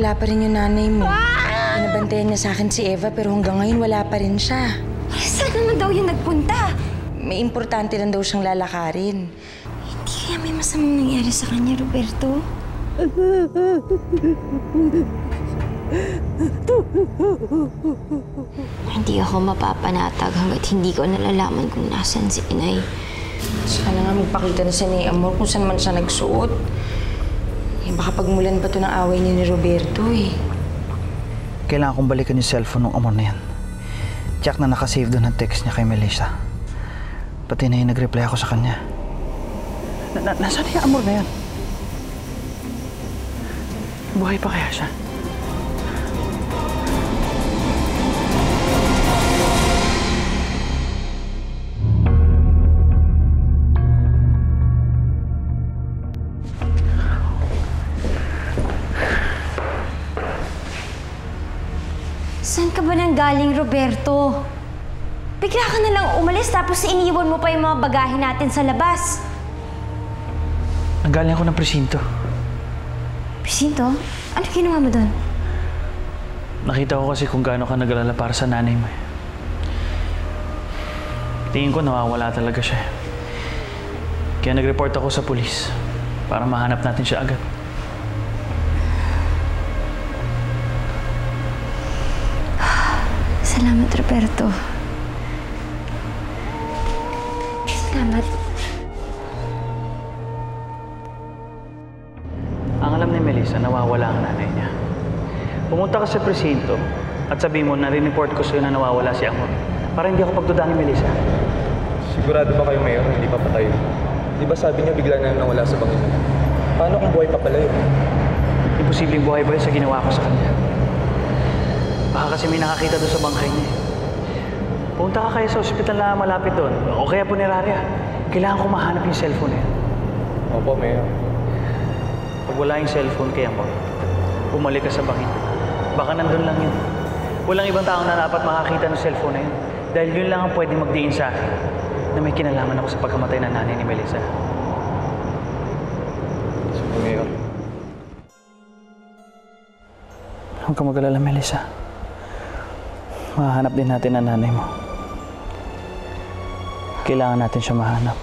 wala pa rin yung nanay mo. Pinabantayan niya sa akin si Eva pero hanggang ngayon wala pa rin siya. Saan naman daw yung nagpunta? May importante lang daw siyang lalakarin. Hindi kaya may masamang nangyari sa kanya, Roberto? Hindi ako mapapanatag hanggat hindi ko nalalaman kung nasan si inay. Sana nga magpakita na siya ni Amor kung saan man siya nagsuot. Eh, baka pagmulan pa to ng away ni Roberto eh. Kailangan kong balikan yung cellphone ng Amor na yan. Check na nakasave doon ang text niya kay Melissa. Pati na yung nag-reply ako sa kanya. Nasaan yung Amor na yan? Buhay pa kaya siya? Saan ka ba nang galing, Roberto? Bigla ka na lang umalis tapos iniwan mo pa yung mga bagahe natin sa labas. Nanggaling ako ng presinto. Presinto? Ano ginawa mo doon? Nakita ko kasi kung gaano ka nag-alala para sa nanay mo. Tingin ko nawawala talaga siya. Kaya nag-report ako sa pulis para mahanap natin siya agad. Salamat, Roberto. Salamat. Ang alam ni Melissa, nawawala ang nanay niya. Pumunta ka sa presinto at sabi mo na rin-report ko sa'yo na nawawala si Amor. Para hindi ako pagdudahan ni Melissa. Sigurado ba kayo, Mayor, hindi pa patay? Di ba sabi niya bigla na nawala sa bangin? Paano kung buhay pa pala yun? Imposibleng buhay ba yun sa ginawa ko sa kanya? Baka kasi may nakakita doon sa bangkay niya. Punta ka kayo sa ospital na malapit doon. O kaya punerarya. Kailangan ko mahanap yung cellphone eh. Opo, Mayor. Pag wala yung cellphone kay Amor, bumalik ka sa bangin. Baka nandun lang yun. Walang ibang taong na dapat makakita ng cellphone na yun. Dahil yun lang ang pwede magdiin sa akin na may kinalaman ako sa pagkamatay ng nanay ni Melissa. Sige, Mayor. Huwag ka mag-alala, Melissa. Mahanap din natin ang nanay mo. Kailangan natin siya mahanap.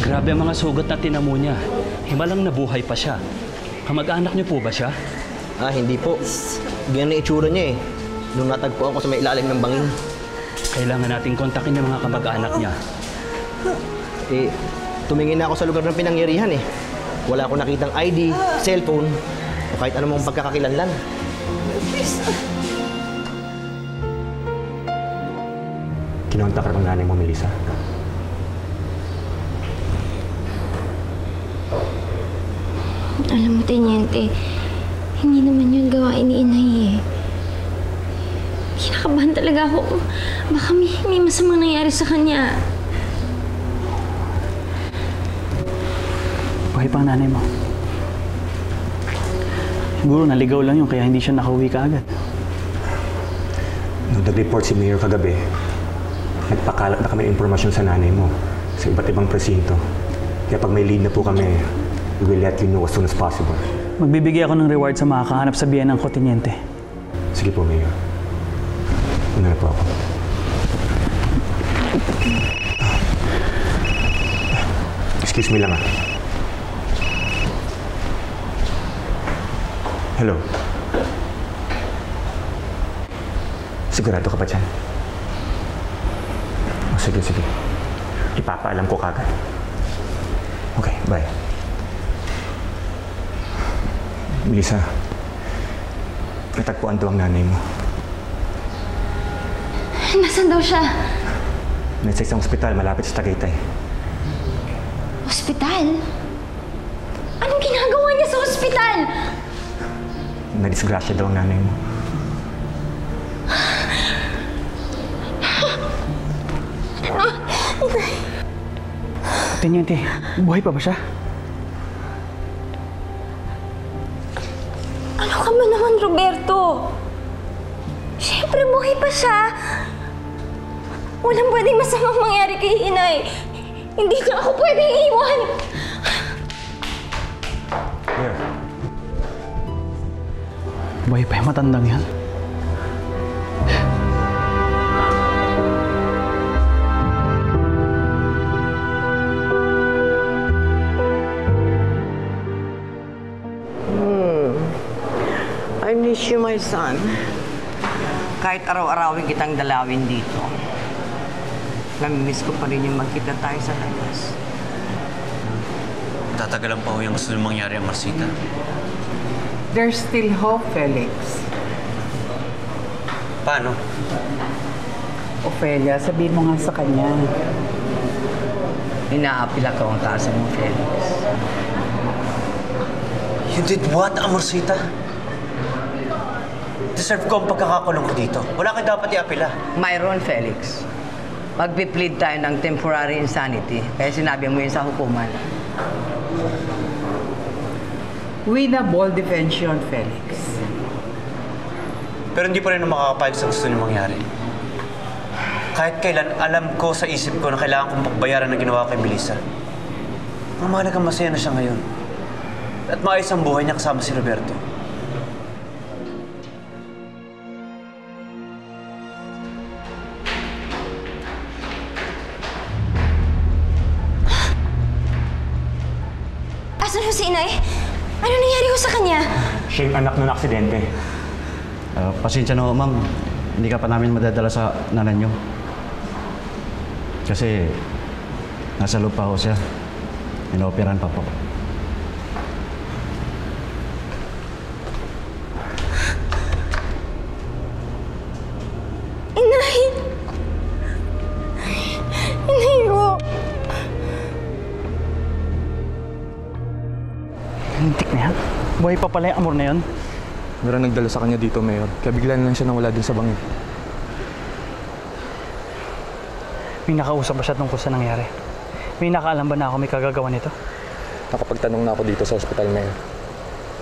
Grabe ang mga sugat na tinamo niya. Himalang nabuhay pa siya. Kamag-anak niyo po ba siya? Ah, hindi po. Ganyan ang itsura niya eh. Nung natagpuan ko sa may ilalim ng bangin. Kailangan nating kontakin yung mga kamag-anak niya. Eh, tumingin na ako sa lugar ng pinangyarihan eh. Wala akong nakitang ID, cellphone, o kahit anumang pagkakakilanlan. Kinontak ka ng nanay mo, Melissa. Alam mo, Teniente, hindi naman yun gawain ni inay eh. Kinakabahan talaga ako. Baka may masamang nangyari sa kanya. Buhay pa ang nanay mo. Siguro naligaw lang yun kaya hindi siya nakauwi kaagad. Nung nag-report si Mayor kagabi, nagpakalat na kami ng impormasyon sa nanay mo sa iba't ibang presinto. Kaya pag may lead na po kami, we will let you know as soon as possible. Magbibigay ako ng reward sa makakahanap sa biyenan ko, Teniente. Sige po, Mayor. Una na po ako. Excuse me lang ah. Hello. Sigurado ka ba dyan? Oh, sige, sige. Ipapaalam ko kagad. Okay, bye. Melissa, natagpuan daw ang nanay mo. Nasaan daw siya? Nasa isang ospital malapit sa Tagaytay. Ospital? Anong ginagawa niya sa ospital? Nadisgrasya daw ang nanay mo. Teniente, buhay pa ba siya? Ano ka ba naman, Roberto? Siyempre, buhay pa siya. Walang pwedeng masamang mangyari kay inay. Hindi niya ako pwedeng iwan. Mayor, Buhay pa yung matandang yan. I miss you, my son. Kahit araw-arawin kitang dalawin dito, namimiss ko pa rin yung magkita tayo sa labas. Tatagalan pa ho yung gusto nung mangyari ang Marcita. There's still hope, Felix. Paano? Ophelia, sabihin mo nga sa kanya. Inaapila ka ang taasan mo, Felix. You did what, Amorcita? Deserve ko ang pagkakakulong ko dito. Wala kayo dapat iapila. Mayroon, Felix. Magpi-plead tayo ng temporary insanity, kaya sinabi mo yun sa hukuman. Winnable defense yun, Felix. Pero hindi pa rin makakapayag sa gusto niyo mangyari. Kahit kailan, alam ko sa isip ko na kailangan kong pagbayaran ng ginawa kay Melissa. Ang mahalagang masaya na siya ngayon. At maayos ang buhay niya kasama si Roberto. Asan ho si inay? Ano nangyari ho sa kanya? siya yung anak na aksidente. Pasensya na ho, ma'am. Hindi ka pa namin madadala sa nanay niyo. Kasi nasa loob pa ho siya. Inooperahan pa po. Inay! Inay ko! Lintik na yan. Buhay pa pala yung amor na yun. Meron nagdala sa kanya dito, Mayor. Kaya bigla na lang siya nawala din sa bangin. May nakausap ba siya tungkol sa nangyari? May nakaalam ba na ako may kagagawa nito? Nakapagtanong na ako dito sa ospital, Mayor.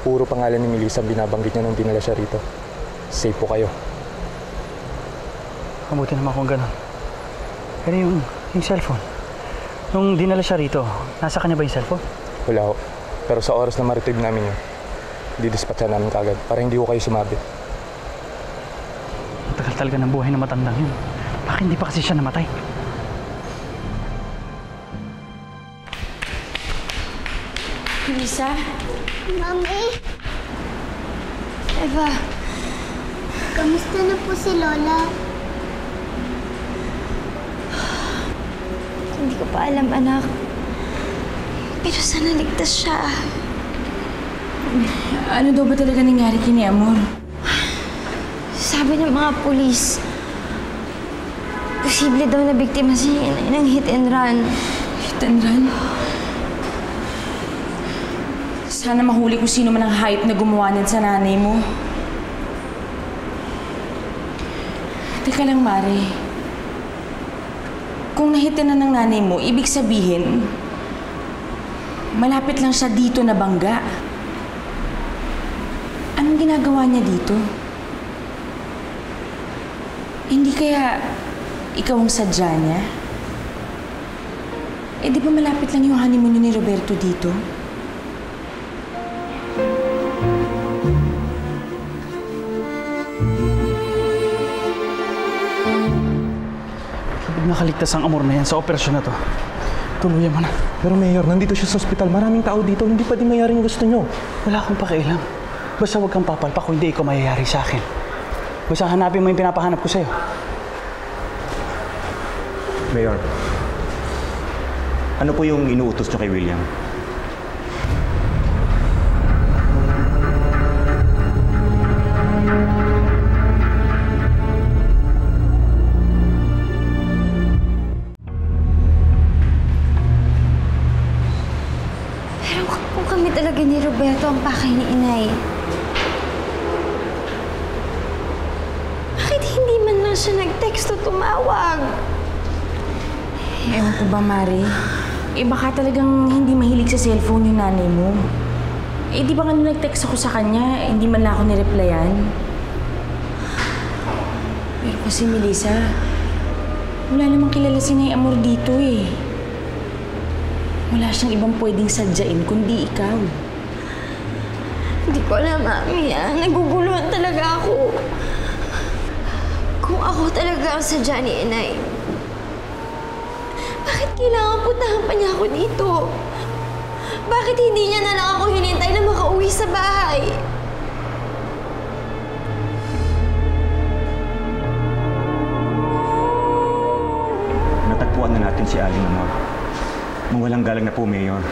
Puro pangalan ni Melissa binabanggit niya nung dinala siya rito. Safe po kayo. Mabuti naman kung gano'n. Pero yung cellphone, nung dinala siya rito, nasa kanya ba yung cellphone? Wala ho. Pero sa oras na ma-retrieve namin yun, didispatcha namin kagad para hindi ko kayo sumabit. Matagal talaga ng buhay na matandang yun. Bakit hindi pa kasi siya namatay? Lisa? Mami, Eva? kamusta na po si Lola? Hindi ko pa alam, anak. Pero sana ligtas siya. Ano daw ba talaga nangyari kay ni Amor? Sabi ng mga pulis, posible daw na biktima si inay ng hit and run. Hit and run? Sana mahuli kung sino man ang hayop na gumawa niyan sa nanay mo. Teka lang, Mari. Kung nahitin na ng nanay mo, ibig sabihin, malapit lang siya dito na bangga. Anong ginagawa niya dito? Hindi kaya ikaw ang sadya niya? Eh, di ba malapit lang yung honeymoon ni Roberto dito? Nakaligtas ang amor na yan sa operasyon na to. Tuluyan mo na. Pero Mayor, nandito siya sa ospital. Maraming tao dito. Hindi pa din mayari yung gusto nyo. Wala akong pakialam. Basta huwag kang papalpak kung hindi ikaw mayayari sa akin. Basta hanapin mo yung pinapahanap ko sa'yo. Mayor, ano po yung inuutos nyo kay William? Pero kung kami talaga ni Roberto ang pakay ni inay, bakit hindi man lang siya nag-text o tumawag? Ewan ko ba, Mari? Eh, baka talagang hindi mahilig sa cellphone yung nanay mo. Eh, di ba nga nung nag-text ako sa kanya, hindi man lang ako nireplyan? Pero kasi, Melissa, Wala namang kilala si Nay Amor dito eh. Wala siyang ibang pwedeng sadyain kundi ikaw. Hindi ko alam, Mami. Naguguluhan talaga ako. Kung ako talaga ang sadya ni Inay, bakit kailangan puntahan pa niya ako dito? Bakit hindi niya na lang ako hinintay na makauwi sa bahay? Natagpuan na natin si Aling Amor. Mawalang galang na po, Mayor.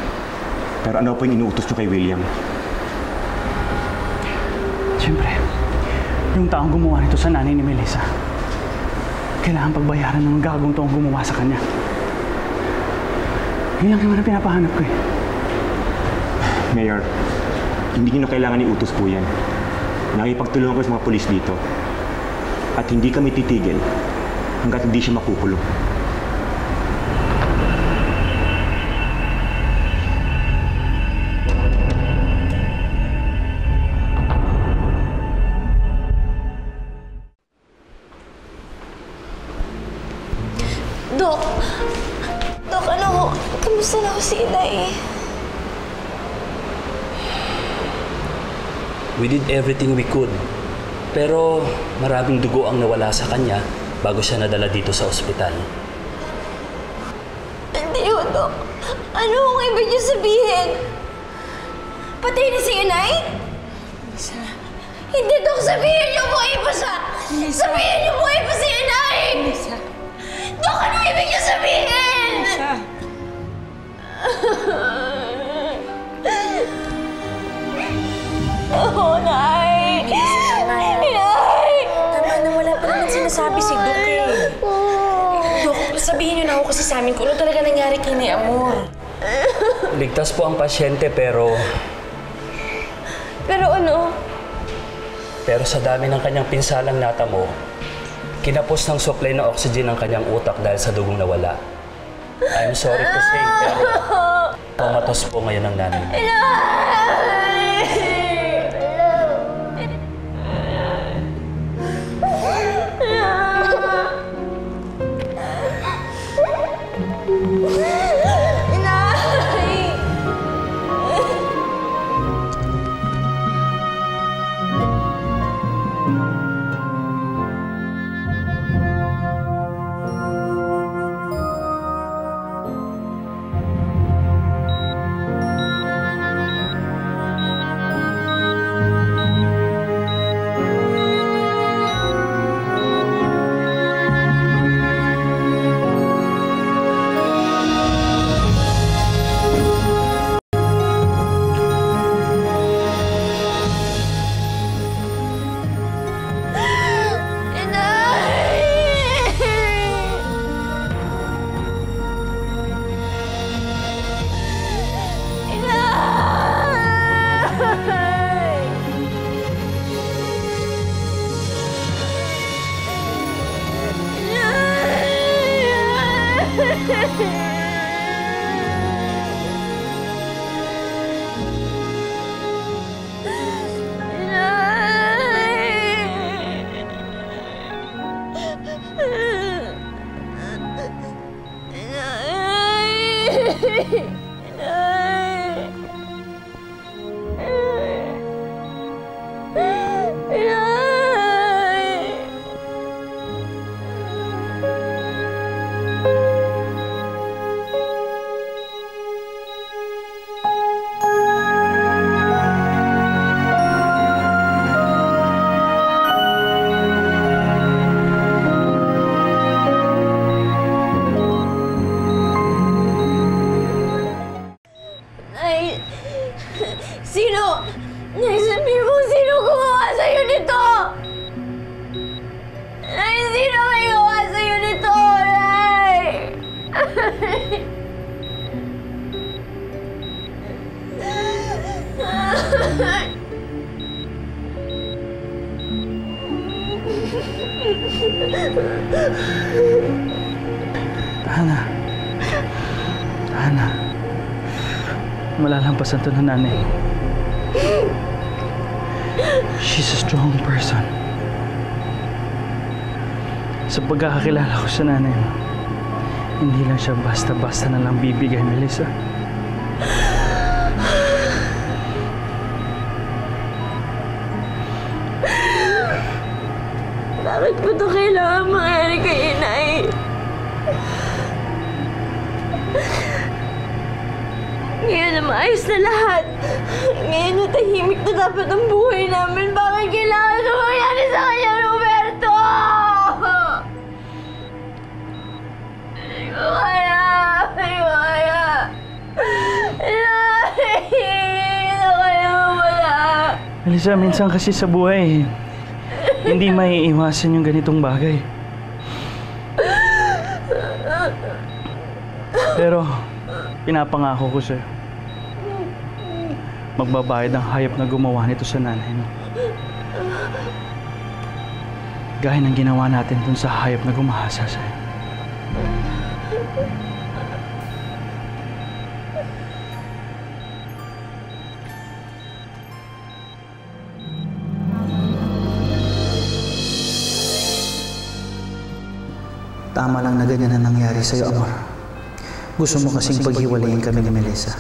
Pero ano po yung inuutos nyo kay William? Siyempre, yung taong gumawa nito sa nanay ni Melissa, kailangan pagbayaran ng gagong taong gumawa sa kanya. Yun lang naman ang pinapahanap ko eh. Mayor, hindi nyo na kailangan iutos po yan. Nakipagtulungan ko sa mga pulis dito. At hindi kami titigil hanggat hindi siya makukulong. Dok, ano? Kamusta na ako si Inay? We did everything we could. Pero maraming dugo ang nawala sa kanya bago siya nadala dito sa ospital. Hindi ho, Dok. Ano ang ibig niyo sabihin? Patay na si Inay? Lisa. Hindi, Dok. Sabihin niyo buhay pa siya! Lisa. Sabihin niyo buhay pa si Inay! Lisa. Dok, ano ibig niyo sabihin? Lisa. Oh, Nay! Inay! Tama na, wala pa naman sinasabi si Doc eh. Doc, sabihin niyo na ako kasi sa amin kung ano talaga nangyari kay Nay Amor. Ligtas po ang pasyente pero ano? Pero sa dami ng kanyang pinsalang natamo, kinapos ng supply ng oxygen ang kanyang utak dahil sa dugong nawala. I'm sorry to say, pero comatose po ngayon ang nanay niya. Ana, malalampasan to ng nanay mo. She's a strong person. Sa pagkakakilala ko sa nanay mo, Hindi lang siya basta-basta na lang bibigay, Melissa. Bakit mo ito kailangan mangyari kay Inay? Ngayon na maayos na lahat. Ngayon na tahimik na dapat ang buhay namin. Bakit kailangan ito mangyari sa kanya, Roberto? Hindi ko kaya. Hindi ko kaya. Hindi ko kaya wala. Melissa, minsan kasi sa buhay, hindi maiiwasan yung ganitong bagay. Pero, pinapangako ko sa'yo, magbabayad ang hayop na gumawa nito sa nanay mo. Gaya ng ginawa natin dun sa hayop na gumahasa sa'yo. Tama lang na ganyan na nangyari sa'yo, Amor. Gusto mo kasing paghiwalayin kami ni Melissa.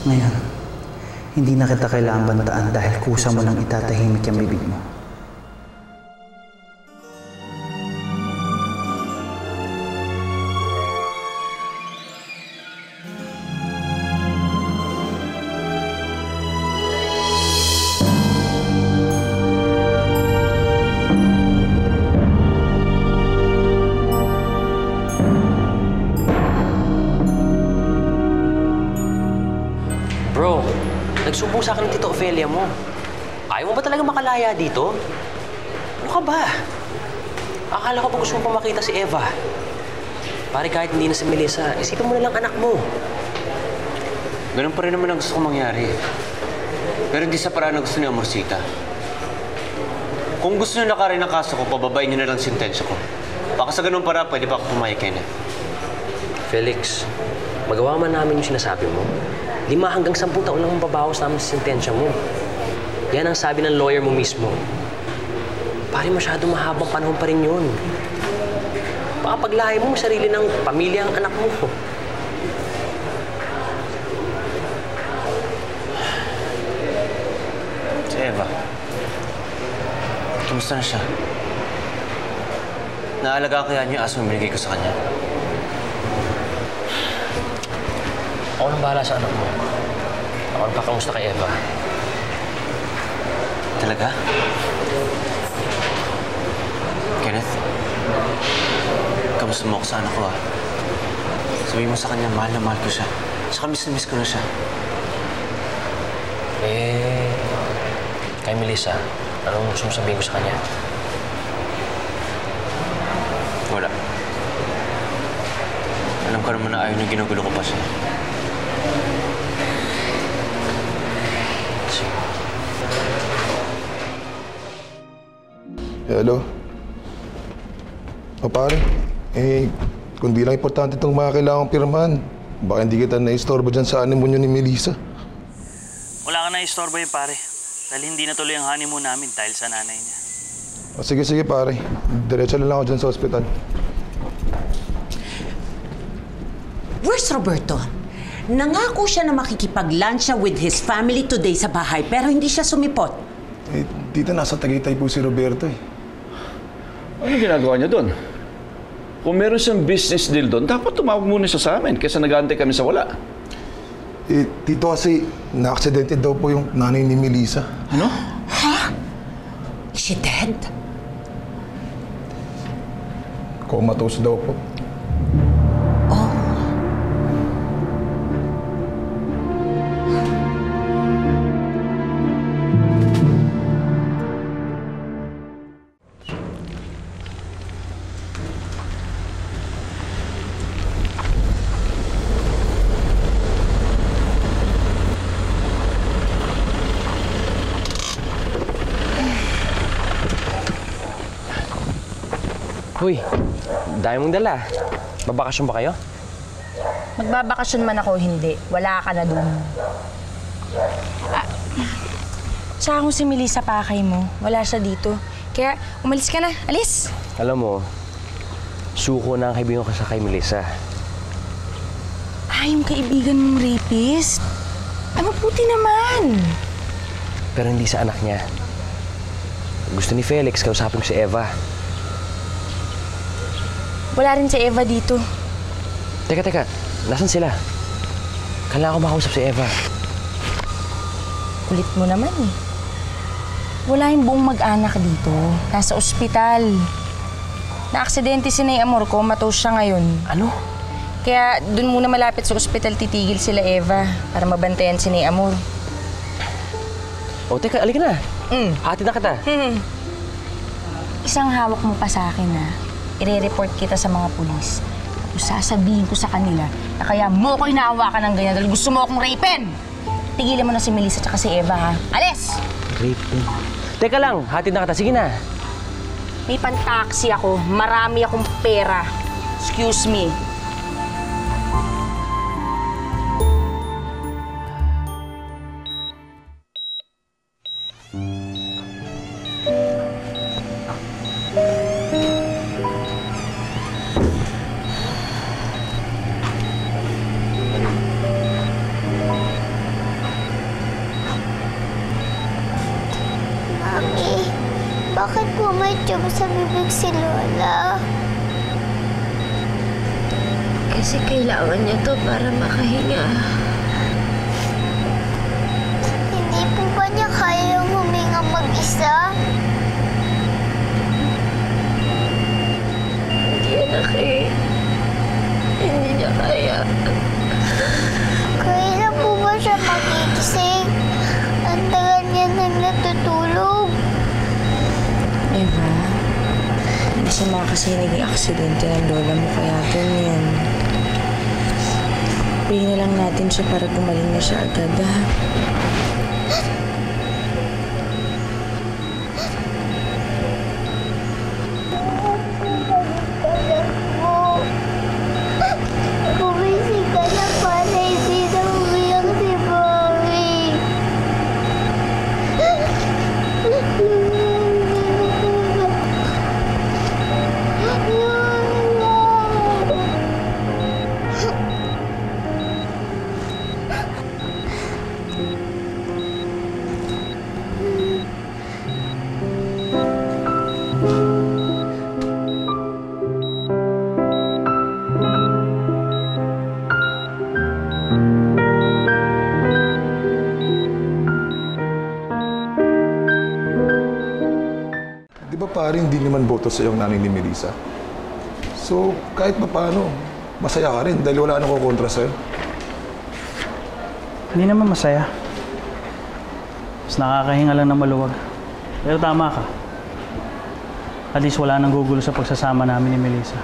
Ngayon, hindi na kita kailangan bantaan dahil kusa mo lang itatahimik yung bibig mo. Bro, nagsumbong sa akin ng Tito Ofelia mo. Ayaw mo ba talaga makalaya dito? Ano ka ba? Akala ko pa gusto mo pa makita si Eva. Pare, kahit hindi na si Melissa, isipin mo na lang anak mo. Ganun pa rin naman ang gusto kong mangyari. Pero hindi sa paraan na gusto ni Amorcita. Kung gusto niyo nakarin ang kaso ko, pababayin niyo na lang sentensya ko. Baka sa ganun para, pwede pa ako pumayag kay Ned. Felix, magawa man namin yung sinasabi mo. 5 hanggang 10 taon lang ang babawas namin sa sentensya mo. Yan ang sabi ng lawyer mo mismo. Pare, masyado mahabang panahon pa rin yun. Baka paglahi mo, sarili ng pamilya ang anak mo. Si Eva, kumusta na siya? Naalagaan kaya niyo yung aso na binigay ko sa kanya? Ako nang bahala sa anak mo. Ako nang kakamusta kay Eva. Talaga? Kenneth, kamusta mo ako sa anak ko, ah? Sabihin mo sa kanya, mahal na mahal ko siya. Saka miss na miss ko na siya. Kay Melissa, anong gusto mo sabihin ko sa kanya? Wala. Alam ko naman na ayaw na ginugulo ko pa siya. Hello? O pare, kung di lang importante itong mga kailangang pirmahan, baka hindi kita na-istorbo dyan sa honeymoon ni Melissa. Wala ka na istorbo yun, pare. Dahil hindi na tuloy ang honeymoon namin dahil sa nanay niya. O sige pare, diretso lang ako dyan sa ospital. Where's Roberto? Nangako siya na makikipag-lunch siya with his family today sa bahay, pero hindi siya sumipot. Dito nasa Tagaytay po si Roberto eh. Ano ginagawa niya doon? Kung meron siyang business deal doon, dapat tumawag muna siya sa amin kaysa nag-aantay kami sa wala. Tito kasi, na-aksidente daw po yung nanay ni Melissa. Ano? Ha? Is she dead? Comatose daw po. Uy, dahil mong dala. Babakasyon ba kayo? Magbabakasyon man ako, hindi. Wala ka na dun. Tsaka kung si Melissa pakay mo, wala siya dito. Kaya umalis ka na. Alis! Alam mo, suko na ang kaibigan ko sa kay Melissa. Yung kaibigan mong rapist? Mabuti naman. Pero hindi sa anak niya. Gusto ni Felix, kausapin ko si Eva. Wala rin si Eva dito. Teka. Nasaan sila? Kailangan ko makausap si Eva. Kulit mo naman eh. Wala yung buong mag-anak dito. Nasa ospital. Na-aksidente si Nay Amor ko, matose siya ngayon. Ano? Kaya dun muna malapit sa ospital titigil sila Eva para mabantayan si Nay Amor. O teka, alika na. Hatid na kita. Isang hawak mo pa sa akin ha. I-report kita sa mga pulis. Tapos sasabihin ko sa kanila na kaya mo ko inaawakan ng ganyan dahil gusto mo akong rapin. Tigilan mo na si Melissa at si Eva ha. Alis! Rapin? Teka lang, hatid na kita. Sige na. May pan-taxi ako. Marami akong pera. Excuse me. Bakit po may tube sa bibig si Lola? Kasi kailangan niya to para makahinga. Hindi po ba niya kayang huminga mag-isa? Hindi anak eh. Hindi niya kaya. Kailan po ba siya magigising? Ang tagal niya nang natutulog. Eva, masama kasi naging aksidente ng lola mo kaya ganyan. Pray na lang natin siya para gumaling na siya agad, ha? Bumising ka na para hindi na umiyak si Mommy. Di ba pare, hindi naman boto sa yung nanay ni Melissa? So, kahit pa paano, masaya ka rin dahil wala nang kukontra sa'yo. Hindi naman masaya. Mas nakakahinga lang na maluwag. Pero tama ka. At least wala nang gugulo sa pagsasama namin ni Melissa.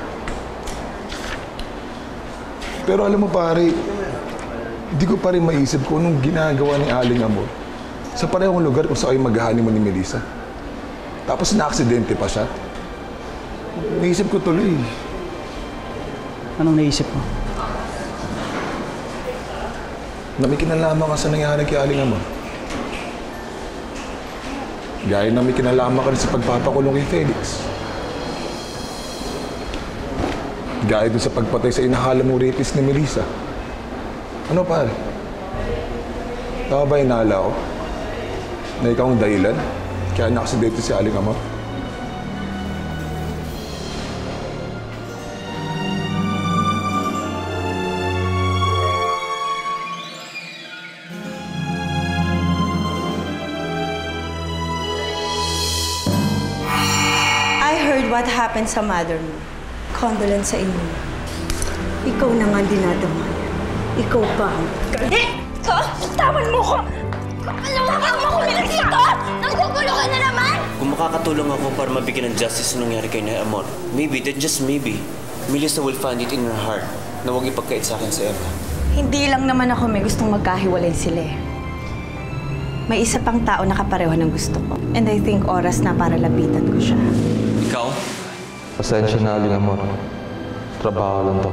Pero alam mo pare, hindi ko pa rin maisip kung anong ginagawa ni Aling Amor sa parehong lugar kung saan kayo mag-honeymoon ni Melissa. Tapos na-aksidente pa siya. Naisip ko tuloy. Anong naisip mo? Na may kinalaman ka sa nangyari kay Aling Amor. Gaya na may kinalaman ka rin sa pagpapakulong kay Felix. Gaya dun sa pagpatay sa inahala mo rapist ni Melissa. Ano pare? Tama ba inaala ko? Na ikaw ang dahilan? Kaya na-aksidente si Aling Amor? I heard what happened sa mother mo. Condolence sa inyo. Ikaw na nga dinadama. Ikaw pa ang... Ko! Tawan mo ko! Palawakan mo ko dito! Nanggugulo ka na naman! Kung makakatulong ako para mabigyan ng justice sa nangyari kay Nay Amor, maybe, then just maybe, Melissa will find it in her heart na huwag ipagkait sa akin si Eva. Hindi lang naman ako may gustong magkahiwalay sila eh. May isa pang tao na kapareho ng gusto ko. And I think oras na para lapitan ko siya. Ikaw? Pasensya na, Aling Amor. Trabaho lang to.